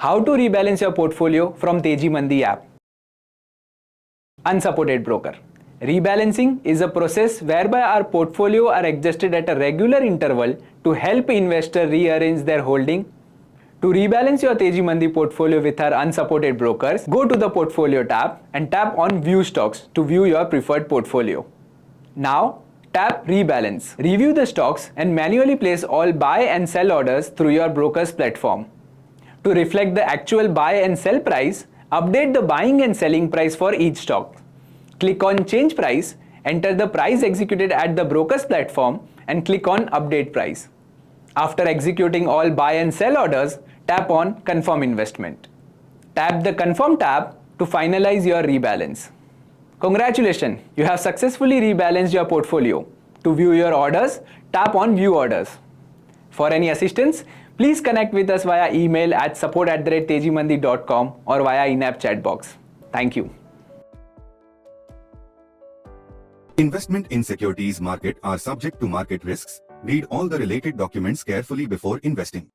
How to rebalance your portfolio from Teji Mandi app. Unsupported broker. Rebalancing is a process whereby our portfolio are adjusted at a regular interval to help investor rearrange their holding. To rebalance your Teji Mandi portfolio with our unsupported brokers, go to the Portfolio tab and tap on View Stocks to view your preferred portfolio. Now, tap Rebalance. Review the stocks and manually place all buy and sell orders through your broker's platform. To reflect the actual buy and sell price, update the buying and selling price for each stock. Click on Change Price, enter the price executed at the broker's platform and click on Update Price. After executing all buy and sell orders, tap on Confirm Investment. Tap the Confirm tab to finalize your rebalance. Congratulations, you have successfully rebalanced your portfolio. To view your orders, tap on View Orders. For any assistance, please connect with us via email at support@tejimandi.com or via in-app chat box. Thank you. Investment in securities market are subject to market risks. Read all the related documents carefully before investing.